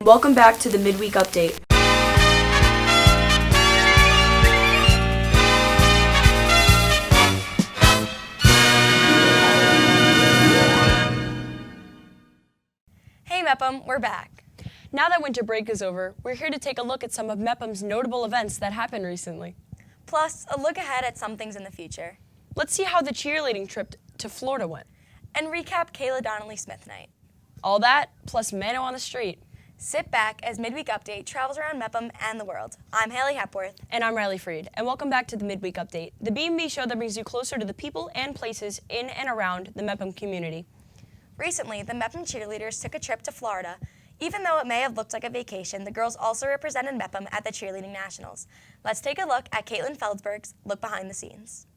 Welcome back to the Midweek Update. Hey Mepham, we're back. Now that winter break is over, we're here to take a look at some of Mepham's notable events that happened recently. Plus, a look ahead at some things in the future. Let's see how the cheerleading trip to Florida went. And recap Kayla Donnelly Smith Night. All that, plus Mano on the street. Sit back as Midweek Update travels around Mepham and the world. I'm Haley Hepworth. And I'm Riley Freed, and welcome back to the Midweek Update, the B&B show that brings you closer to the people and places in and around the Mepham community. Recently, the Mepham cheerleaders took a trip to Florida. Even though it may have looked like a vacation, the girls also represented Mepham at the Cheerleading Nationals. Let's take a look at Caitlin Feldsberg's look behind the scenes.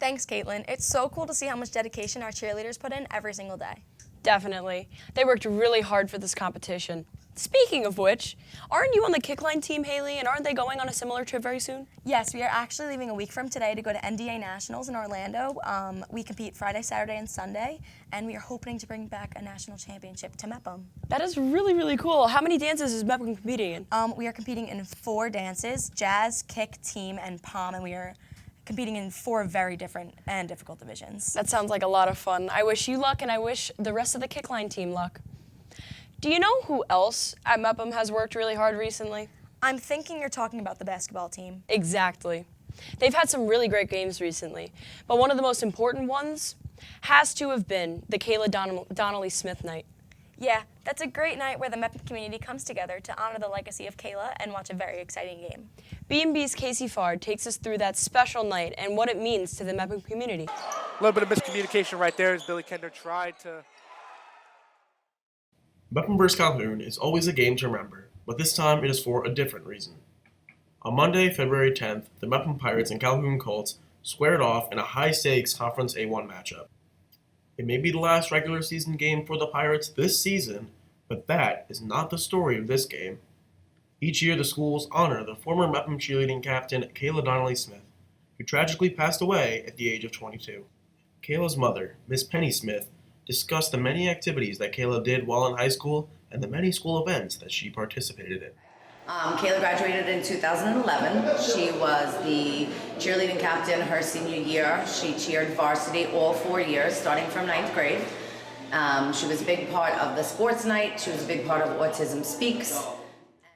Thanks, Caitlin. It's so cool to see how much dedication our cheerleaders put in every single day. Definitely. They worked really hard for this competition. Speaking of which, aren't you on the kickline team, Haley, and aren't they going on a similar trip very soon? Yes, we are actually leaving a week from today to go to NDA Nationals in Orlando. We compete Friday, Saturday, and Sunday, and we are hoping to bring back a national championship to Mepham. That is really, really cool. How many dances is Mepham competing in? We are competing in 4 dances, jazz, kick, team, and pom, and we are competing in 4 very different and difficult divisions. That sounds like a lot of fun. I wish you luck, and I wish the rest of the kickline team luck. Do you know who else at Mepham has worked really hard recently? I'm thinking you're talking about the basketball team. Exactly. They've had some really great games recently, but one of the most important ones has to have been the Kayla Donnelly Smith Night. Yeah, that's a great night where the Mepham community comes together to honor the legacy of Kayla and watch a very exciting game. B&B's Casey Fard takes us through that special night and what it means to the Mepham community. A little bit of miscommunication right there as Billy Kender tried to... Mepham vs. Calhoun is always a game to remember, but this time it is for a different reason. On Monday, February 10th, the Mepham Pirates and Calhoun Colts squared off in a high-stakes Conference A1 matchup. It may be the last regular season game for the Pirates this season, but that is not the story of this game. Each year, the schools honor the former Mepham cheerleading captain Kayla Donnelly Smith, who tragically passed away at the age of 22. Kayla's mother, Miss Penny Smith, discussed the many activities that Kayla did while in high school and the many school events that she participated in. Kayla graduated in 2011. She was the cheerleading captain her senior year. She cheered varsity all 4 years, starting from 9th grade. She was a big part of the sports night. She was a big part of Autism Speaks.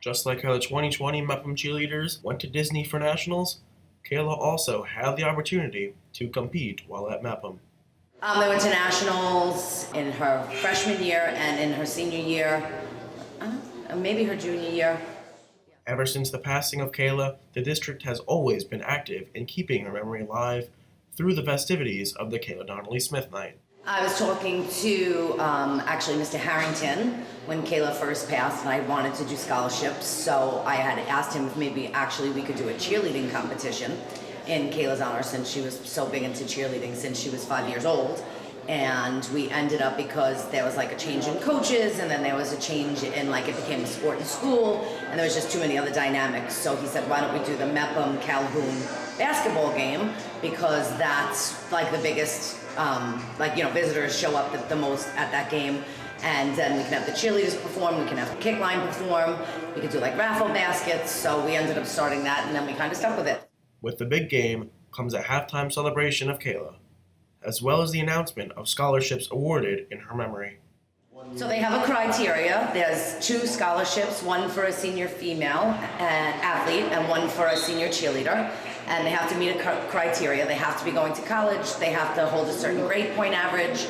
Just like how the 2020 Mepham cheerleaders went to Disney for nationals, Kayla also had the opportunity to compete while at Mepham. They went to nationals in her freshman year and in her senior year, maybe her junior year. Ever since the passing of Kayla, the district has always been active in keeping her memory alive through the festivities of the Kayla Donnelly Smith Night. I was talking to actually Mr. Harrington when Kayla first passed, and I wanted to do scholarships, so I had asked him if maybe actually we could do a cheerleading competition in Kayla's honor, since she was so big into cheerleading since she was 5 years old. And we ended up, because there was like a change in coaches, and then there was a change in, like, it became a sport in school, and there was just too many other dynamics. So he said, why don't we do the Mepham Calhoun basketball game, because that's like the biggest, visitors show up the most at that game. And then we can have the cheerleaders perform, we can have the kick line perform, we could do like raffle baskets. So we ended up starting that, and then we kind of stuck with it. With the big game comes a halftime celebration of Kayla, as well as the announcement of scholarships awarded in her memory. So they have a criteria. There's 2 scholarships, one for a senior female athlete and one for a senior cheerleader. And they have to meet a criteria. They have to be going to college. They have to hold a certain grade point average.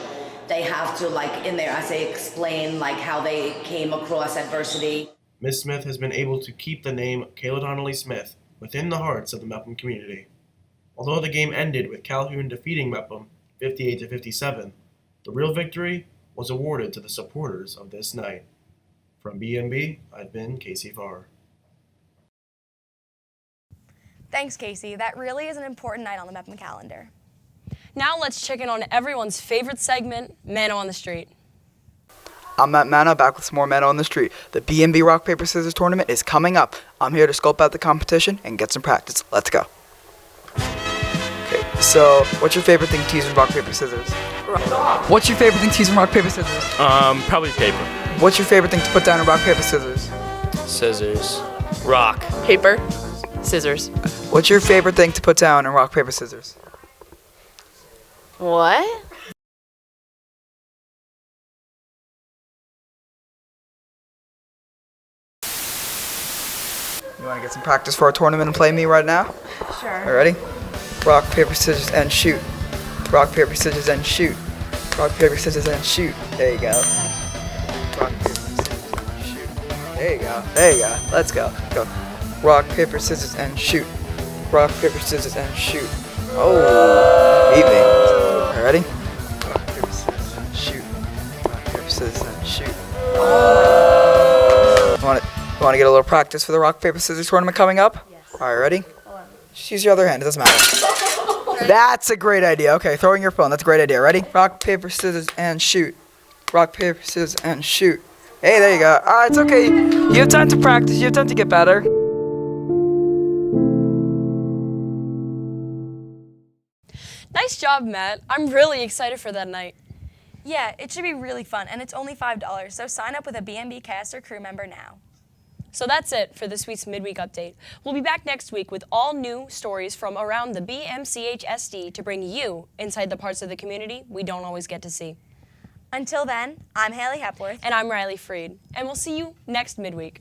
They have to, like, in their essay, explain like how they came across adversity. Ms. Smith has been able to keep the name Kayla Donnelly Smith within the hearts of the Mepham community. Although the game ended with Calhoun defeating Mepham 58-57, the real victory was awarded to the supporters of this night. From BMB, I've been Casey Farr. Thanks, Casey. That really is an important night on the Mepham calendar. Now let's check in on everyone's favorite segment, Mano on the Street. I'm Matt Mano, back with some more Mano on the Street. The B&B Rock, Paper, Scissors tournament is coming up. I'm here to scope out the competition and get some practice. Let's go. Okay, so what's your favorite thing to use in rock, paper, scissors? Rock. What's your favorite thing to use in rock, paper, scissors? Probably paper. What's your favorite thing to put down in rock, paper, scissors? Scissors. Rock. Paper, scissors. What's your favorite thing to put down in rock, paper, scissors? What? You want to get some practice for our tournament and play me right now? Sure. All right, ready? Rock, paper, scissors, and shoot. Rock, paper, scissors, and shoot. Rock, paper, scissors, and shoot. There you go. Rock, paper, scissors, and shoot. There you go. There you go. Let's go. Go. Rock, paper, scissors, and shoot. Rock, paper, scissors, and shoot. Oh, beat me. All right, ready? Rock, paper, scissors, and shoot. Rock, paper, scissors, and shoot. You want to get a little practice for the rock, paper, scissors tournament coming up? Yes. All right, ready? Just use your other hand. It doesn't matter. That's a great idea. Okay, throwing your phone. That's a great idea. Ready? Rock, paper, scissors, and shoot. Rock, paper, scissors, and shoot. Hey, there you go. All right, it's okay. You have time to practice. You have time to get better. Nice job, Matt. I'm really excited for that night. Yeah, it should be really fun, and it's only $5, so sign up with a B&B cast or crew member now. So that's it for this week's Midweek Update. We'll be back next week with all new stories from around the BMCHSD to bring you inside the parts of the community we don't always get to see. Until then, I'm Haley Hepworth. And I'm Riley Freed. And we'll see you next Midweek.